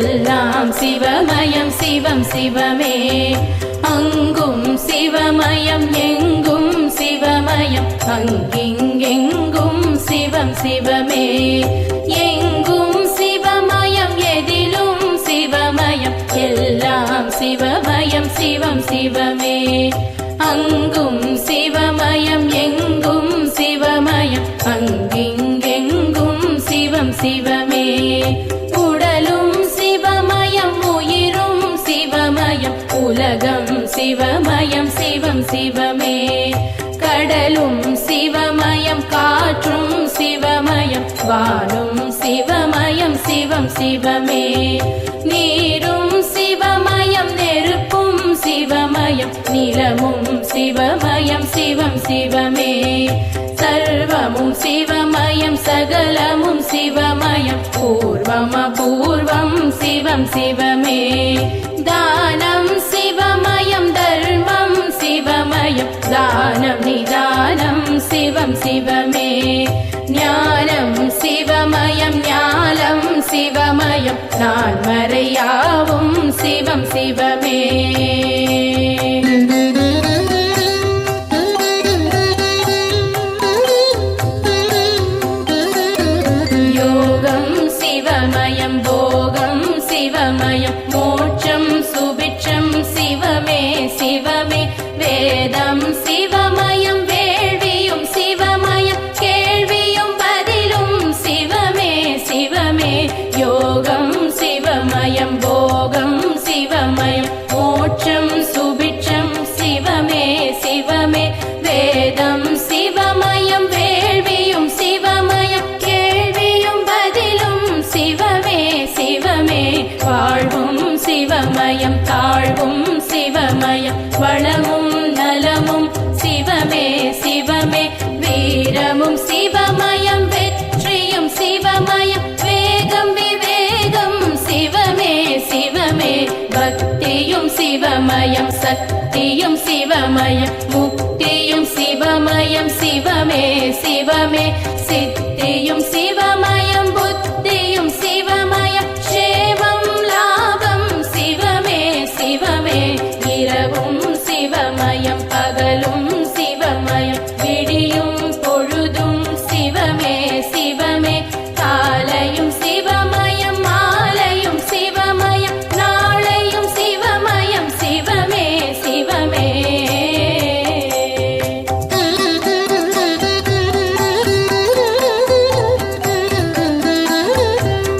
எல்லாம் சிவமயம் சிவம் சிவமே. அங்கும் சிவமயம் எங்கும் சிவமயம் அங்கிங்கெங்கும் சிவம் சிவமே. எங்கும் சிவமயம் எதிலும் சிவமயம் எல்லாம் சிவமயம் சிவம் சிவமே. அங்கும் சிவமயம் எங்கும் சிவமயம் அங்கிங்கெங்கும் சிவம் சிவமே. உடலும் சிவமயம் உயிரும் சிவமயம் உலகம் சிவமயம் சிவம் சிவமே. கடலும் சிவமயம் காற்றும் சிவமயம் வானும் சிவமயம் சிவம் சிவமே. நீரும் சிவமயம் நெருப்பும் சிவமயம் நிலமும் சிவமயம் சிவம் சிவமே. சர்வமும் சிவமயம் சகலமும் சிவமயம் பூர்வம் அபூர்வம் சிவம் சிவமே. தானம் சிவமயம் தர்மம் சிவமயம் தானம் நிதானம் சிவம் சிவமே. ஞானம் சிவமயம் ஞானம் சிவமயம் நான்மறையாவும் சிவம் சிவமே. யோகம் சிவமயம் போகம் சிவமயம் மோட்சம் சுபிட்சம் சிவமே சிவமே. வேதம் சிவமயம் வேள்வியும் சிவமயம் கேள்வியும் பதிலும் சிவமே சிவமே. யோகம் சிவமயம் போகம் சிவமயம் மோட்சம் சுபிட்சம் சிவமே சிவமே. வேதம் சிவமயம் வேள்வியும் சிவமயம் கேள்வியும் பதிலும் சிவமே சிவமே. வாழ்வும் சிவமயம் தாழ்வும் சிவமயம் வளமும் நலமும் சிவமே சிவமே. வீரமும் சிவமயம் வெற்றியும் சிவமயம் வேகம் விவேகம் சிவமே சிவமே. பக்தியும் சிவமயம் சக்தியும் சிவமயம் முக்தியும் சிவமயம் சிவமே சிவமே. சித்தியும் சிவமயம் புத்தியும் சிவமயம் சேவம் லாபம் சிவமே சிவமே. இரவும் சிவமயம் பகலும் சிவமயம் விடியும் பொழுதும் சிவமே சிவமே. காலையும் சிவமயம் மாலையும் சிவமயம் நாளையும் சிவமயம் சிவமே சிவமே.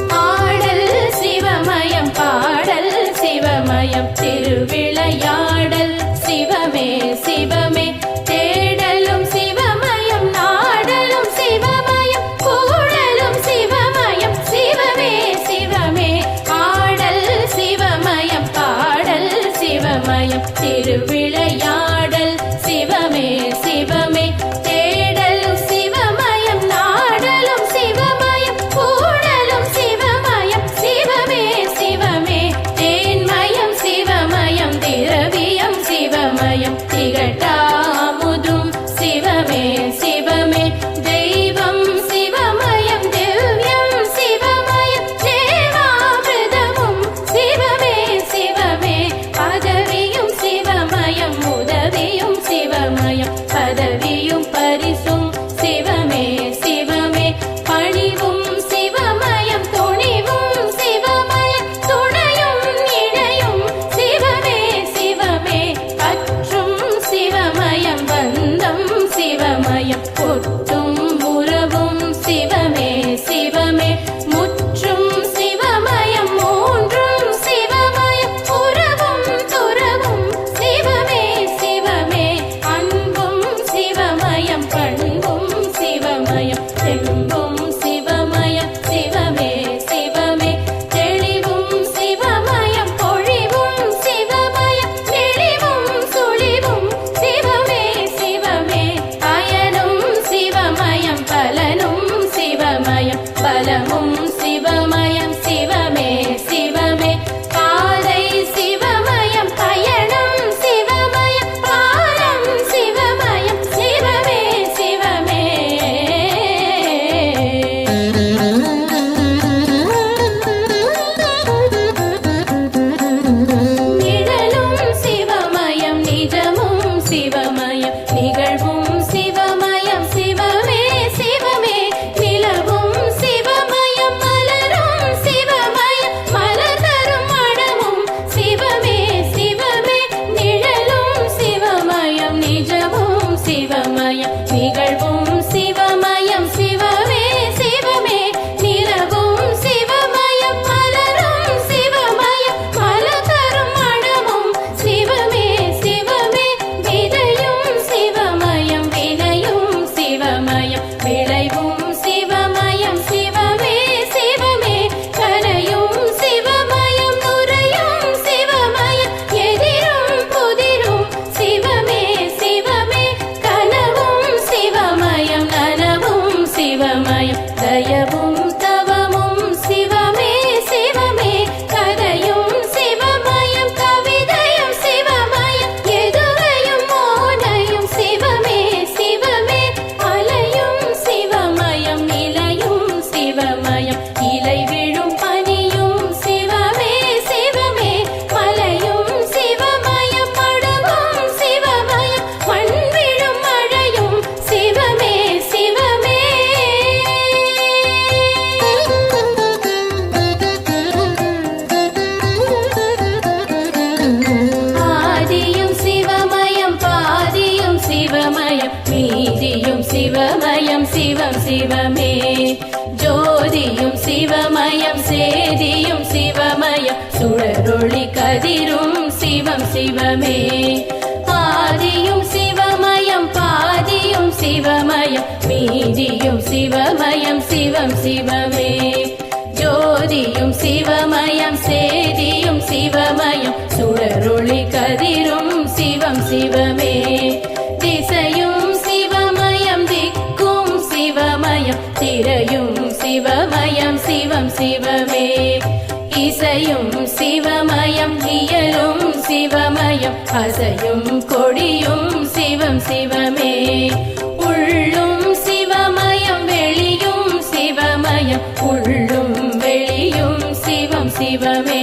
ஆடல் சிவமயம் பாடல் சிவமயம் திருவிளையாடல் சிவமே சிவமே. தேடலும் சிவமயம் நாடலும் சிவமயம் கூடலும் சிவமயம் சிவமே சிவமே. ஆடல் சிவமயம் பாடல் சிவமயம் திருவிளையாடல் சிவமே சிவமே. தேடலும் சிவமயம் நாடலும் சிவமயம் கூடலும் சிவமயம் சிவமே சிவமே. தேன்மயம் சிவமயம் திரவியம் சிவமயம் திகட்டாமுதும் சிவமே சிவமே. தெய்வம் சிவமயம் திவ்யம் சிவமயம் தேவாமிர்தமும் சிவமே சிவமே. பதவியும் சிவமயம் சிவமயம் சிவம் சிவமே ஜோதியும் சிவமயம் சேதியும் சிவமயம் சுடரொளி கதிரும் சிவம் சிவமே ஆதியும் சிவமயம் பாதியும் சிவமயம் மீதியும் சிவமயம் சிவம் சிவமே ஜோதியும் சிவமயம் சேதியும் சிவமயம் சுடரொளி கதிரும் சிவம் சிவமே திசையும் சிவமயம் திக்கும் சிவமயம் திரையும் சிவமயம் சிவம் சிவமே இசையும் சிவமயம் இயலும் சிவமயம் அசையும் கொடியும் சிவம் சிவமே உள்ளும் சிவமயம் வெளியும் சிவமயம் உள்ளும் வெளியும் சிவம் சிவமே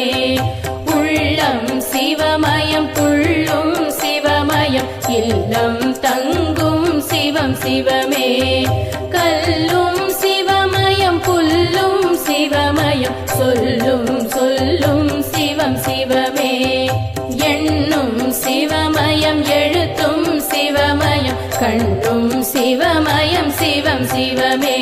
உள்ளம் சிவமயம் புள்ளும் சிவமயம் இல்லம் தங்கும் சிவம் சிவமே கல்லும் சிவமயம் புல்லும் சிவமயம் சொல்லும் சொல்லும் சிவம் சிவமே எண்ணும் சிவமயம் எழுத்தும் சிவமயம் கண்ணும் சிவமயம் சிவம் சிவமே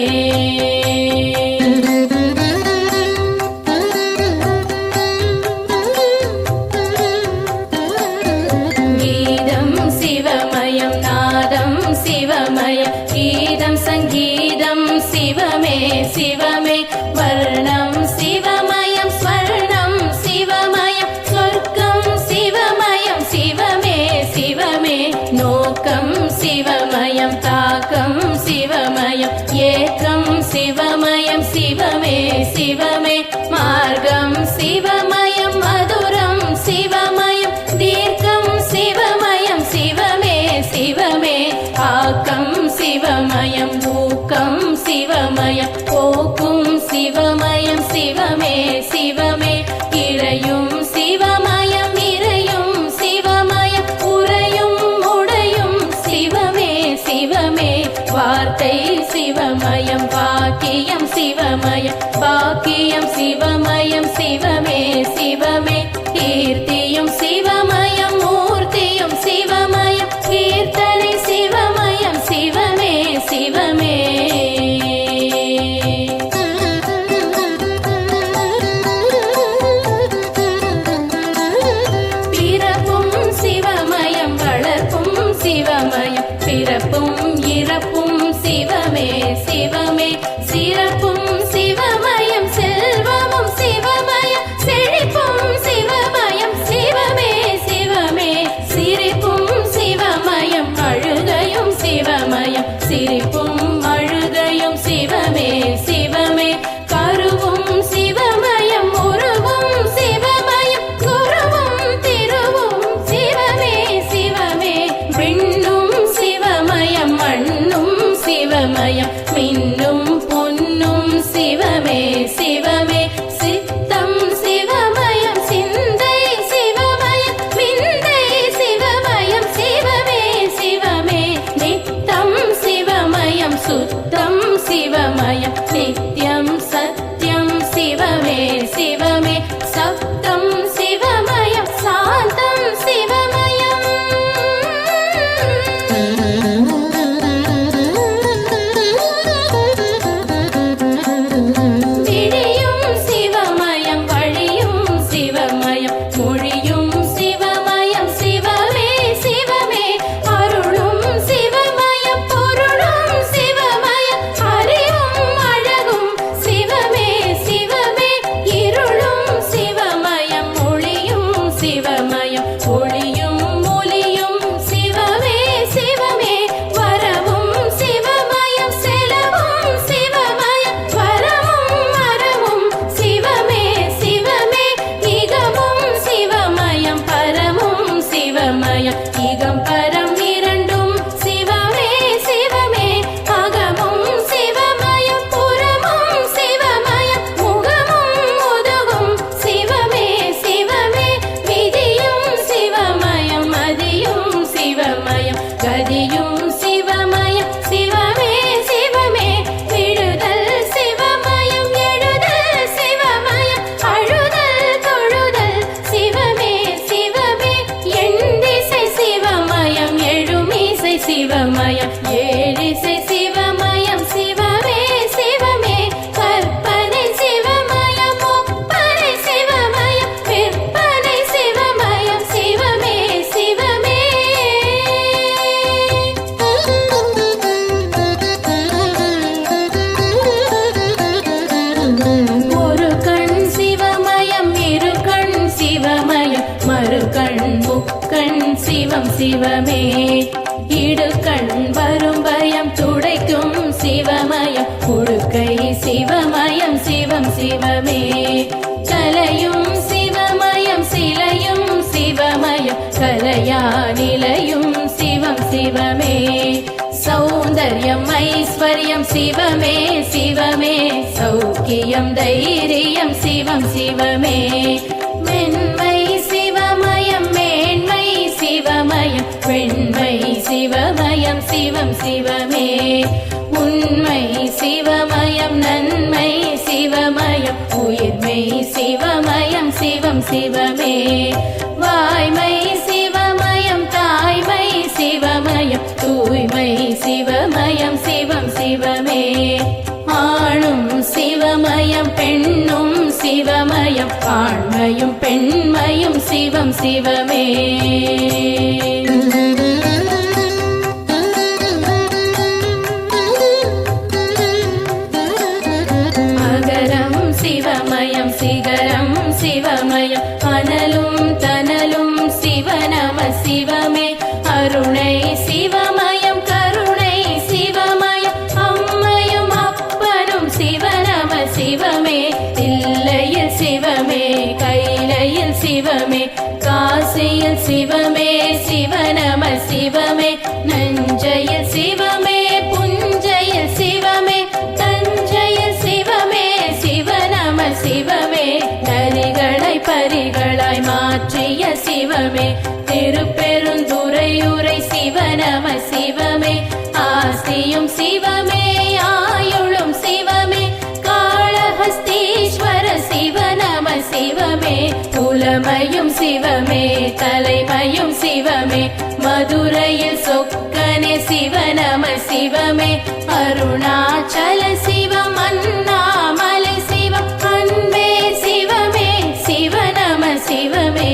கீதம் சிவமயம் நாதம் சிவமயம் கீதம் சங்கீதம் சிவமே சிவமே வர்ணம் சிவமயம் ஸ்வர்ணம் சிவமயம் சொர்க்கம் சிவமயம் சிவமே சிவமே நோக்கம் சிவமயம் தாக்கம் சிவமயம் ஏக்கம் சிவமயம் சிவமே சிவமே மார்க்கம் சிவமயம் மதுரம் சிவமயம் தீர்க்கம் சிவமயம் சிவமே சிவமே ஆக்கம் சிவமயம் ஊக்கம் சிவமயம் போக்கும் சிவமயம் சிவமே சிவமே இறையும் சிவமயம் இறையும் சிவமயம் உறையும் உடையும் சிவமே சிவமே வார்த்தை சிவமயம் பாக்கியம் சிவமயம் பாக்கியம் சிவமயம் சிவமே சிவமே கீர்த்தியும் சிவமயம் மூர்த்தியும் சிவமயம் கீர்த்தனை சிவமயம் சிவமே சிவமே பிறப்பும் சிவமயம் வளர்ப்பும் சிவமயம் பிறப்பும் இறப்பும் சிவமே சிவமே சிறப்பும் சிவமயம் செல்வமும் சிவமயம் செழிப்பும் சிவமயம் இடுக்கண் சிவம் சிவமே இடுக்கண் வரும் பயம் துடைக்கும் சிவமயம் உடுக்கை சிவமயம் சிவம் சிவமே கலையும் சிவமயம் சிலையும் சிவமயம் கலையா நிலையும் சிவம் சிவமே சௌந்தர்யம் ஐஸ்வர்யம் சிவமே சிவமே சௌக்கியம் தைரியம் சிவம் சிவமே மென்மை சிவமயம் மேன்மை சிவமயம் வெண்மை சிவமயம் சிவம் சிவமே உண்மை சிவமயம் நன்மை சிவமயம் உயிர்மை சிவமயம் சிவம் சிவமே வாய்மை சிவமயம் தாய்மை சிவமயம் தூய்மை சிவமயம் சிவம் சிவமே ஆணும் சிவமயம் பெண்ணும் சிவமயம் ஆண்மையும் பெண்மையும் சிவம் சிவமே அகரம் சிவமயம் சிகரம் சிவமயம் அனலும் தனலும் சிவநம சிவமே அருணை சிவமயம் கருணை சிவமயம் அம்மையும் அப்பனும் சிவநம சிவமே தில்லையில் சிவமே கைலையில் சிவமே காசியில் சிவமே சிவநம சிவமே நஞ்சையில் சிவமே புஞ்சையில் சிவமே தஞ்சையில் சிவமே சிவநம சிவமே நரிகளை பரிகளாய் மாற்றிய சிவமே திருப்பெருந்துறையுரை சிவநம சிவமே ஆசியும் சிவமே ஆயுளும் சிவமே காளஹஸ்தீஸ்வர சிவநம சிவமே புலமையும் சிவமே தலைமையும் சிவமே மதுரையில் சொக்கனே சிவநம சிவமே அருணாச்சல சிவம் அண்ணாமலை சிவம் அன்பே சிவமே சிவநம சிவமே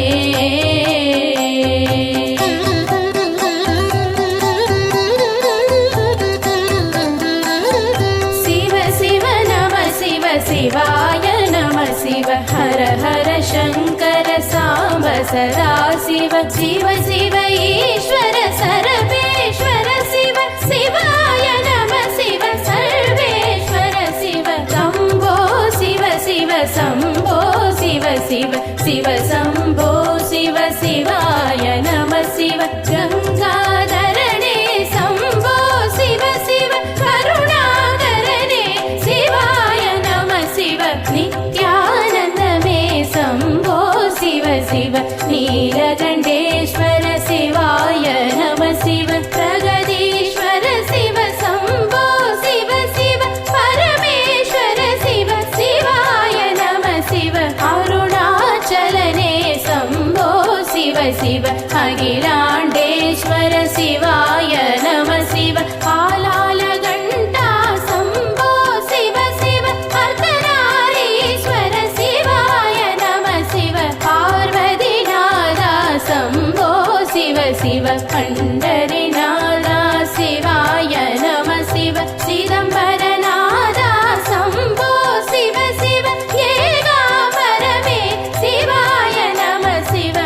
சிவாய நம சிவ ஹர ஹர சங்கர சாம்ப சதா சிவ சிவ சிவ ஈஸ்வர சரபேஸ்வர சிவ சிவாய நம சிவ சர்வேஸ்வர சிவ சம்போ சிவ சிவ சம்போ சிவ சிவ சிவ சம்போ சிவ சிவாய நம சிவ கங்காதரனே சம்போ சிவ சிவ கருணாகரனே சிவாய நம சிவ நித்யானந்தமே சம்போ சிவ சிவ நீலகண்டேஸ்வர சிவாய நம சிவ பிரகதீஸ்வர சிவ சம்போ சிவ சிவ பரமேஸ்வர சிவ சிவாய நம சிவ அருணாச்சலனே சம்போ சிவ சிவ அகிலாண்டேஸ்வர சிவாய நம சிவ ஆலாலகண்டா சம்போ சிவ சிவ அர்த்தநாரீஸ்வர சிவாய நம சிவ பார்வதிநாதா சம்போ சிவ சிவ பண்டரிநாதா சிவாய நம சிவ சிதம்பரநாதா சம்போ சிவ சிவ ஏகாம்பரமே சிவாய நம சிவ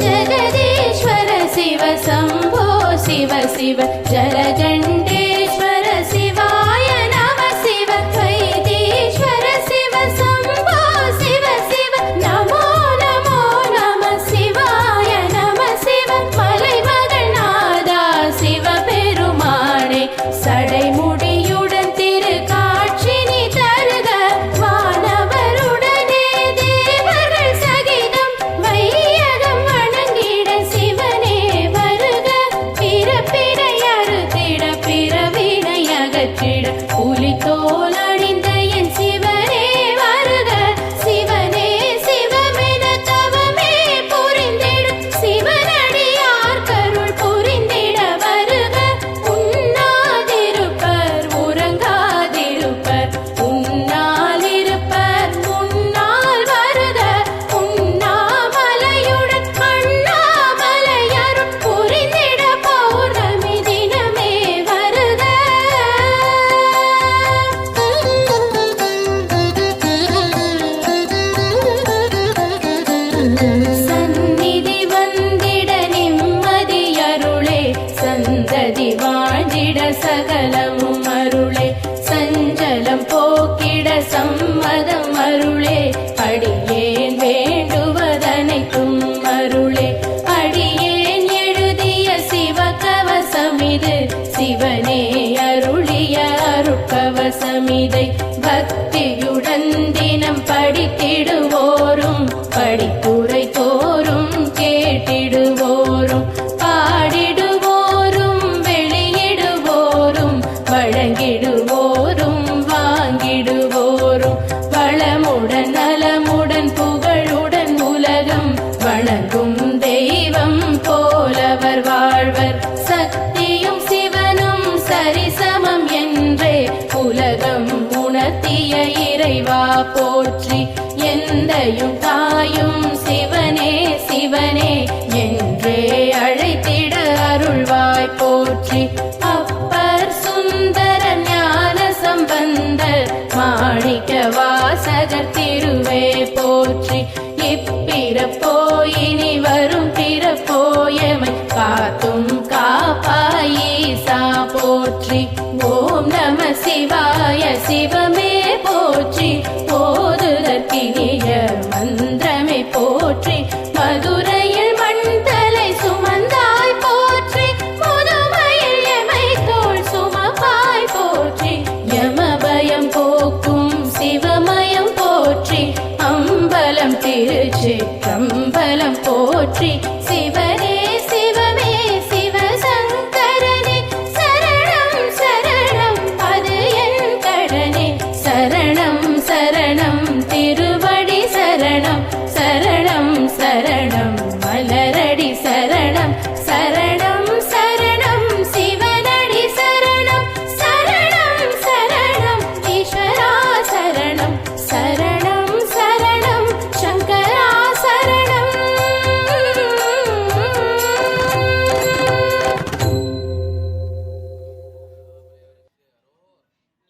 ஜெகதீஸ்வர சிவ சம்போ சிவ சிவ ஜலகண்டேஸ்வர சிவாய நம சிவ வைத்தீஸ்வர சிவ சம்போ சிவ சிவ நமோ நமோ நம சிவாய நம சிவ மலைமகள்நாதா சிவ பெருமானே சடைமுடியுடன் திரு காட்சி நீ தருக வானவருடனே தேவர்கள் சகிதம் வையகம் வணங்கிட சிவனே வருக பிறப்பிடை அறுத்திட பிறவினை அகற்றிட புலித்தோல் அணிந்த என் சிவனே வருக சிவனே சிவமென தவமே புரிந்திடும் சிவனடியார் கருள் புரிந்திட வருக உண்ணாதிருப்பர் உறங்காதிருப்பர் உன்னால் இருப்பர் முன்னால் வருக உண்ணாமலையுடன் அண்ணாமலையருள் புரிந்திட பௌர்ணமி தினமே வருக சகலமும் அருளே சஞ்சலம் போக்கிட சம்மதம் அருளே அடியேன் வேண்டுவதனைத்தும் அருளே அடியேன் எழுதிய சிவகவசமிது சிவனே அருளிய அருட்கவசமிதை பக்தியுடன் தினம் படித்திடுவோரும் படிப்புரை தோறும் கேட்டிடுவோரும் பாடிடுவோரும் வெளியிடுவோரும் வழங்கிடுவோரும் வாங்கிடுவோரும் வளமுடன் நலமுடன் புகழுடன் உலகம் வணங்கும் தெய்வம் போலவர் வாழ்வர் சக்தியும் சிவனும் சரிசமம் என்றே உலகம் உணர்த்திய இறைவா போற்றி எந்தையும் தாயும் சிவனே சிவனே என்றே அழைத்திட அருள்வாய் போற்றி அப்பர் சுந்தர ஞான சம்பந்தர் மாணிக்க வாசகர் திருவே போற்றி இப்பிறப்போ இனி வரும் பிறப்போயமை காத்தும் காப்பாயீசா போற்றி ஓம் நம சிவாய சிவமே போற்றி போதுதற்கினிய மந்திரமே போற்றி மதுரையில் மண்தலை சுமந்தாய் போற்றி முதுமையில் எமை தோள் சுமப்பாய் போற்றி யமபயம் போக்கும் சிவமயம் போற்றி அம்பலம் திருச்சிற்றம்பலம் போற்றி சிவனே சிவமே சிவசங்கரனே சரணம் சரணம் அது என் கடனே சரணம் சரணம் திருவடி சரணம் சரணம் சரணம் மலரடி சரணம் சரணம் சரணம் சிவனடி சரணம் சரணம் சரணம் ஈஸ்வரா சரணம் சரணம் சரணம் சங்கரா சரணம்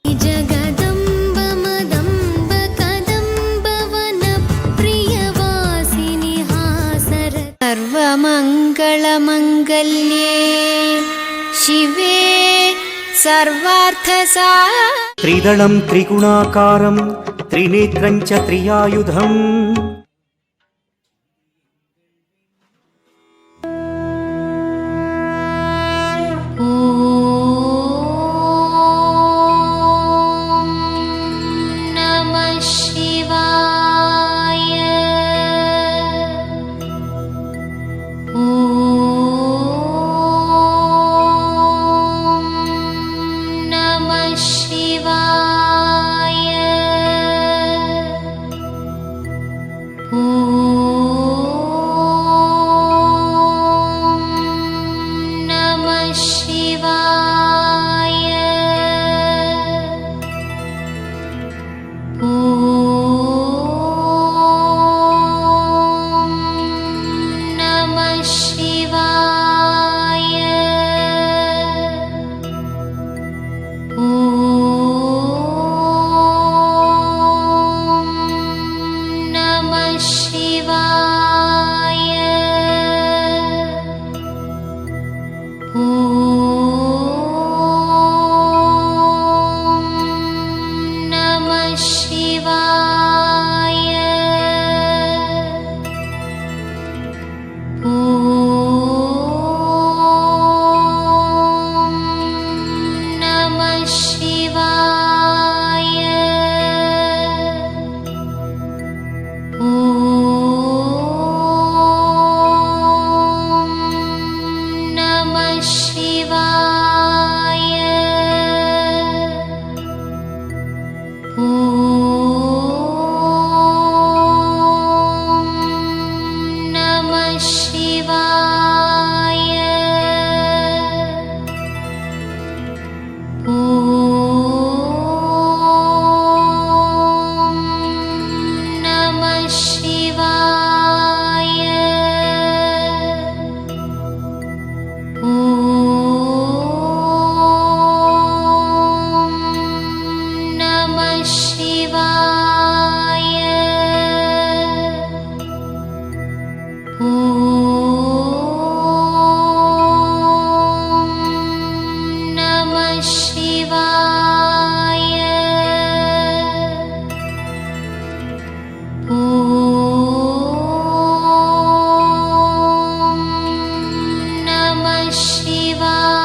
जगदम्ब मदम्ब कदम्ब वन प्रियवासिनि हासर सर्वमङ्गलमङ्गल्ये शिवे सर्वार्थसा त्रिदलं त्रिगुणाकारं त्रिनेत्रं च त्रियायुधम् नमः शिवाय नमः शिवाय नमः शिवाय नमः शिवाय नमः शिवाय नमः शिवाय नमः शिवाय नमः शिवाय नमः शिवाय नमः शिवाय नमः शिवाय नमः शिवाय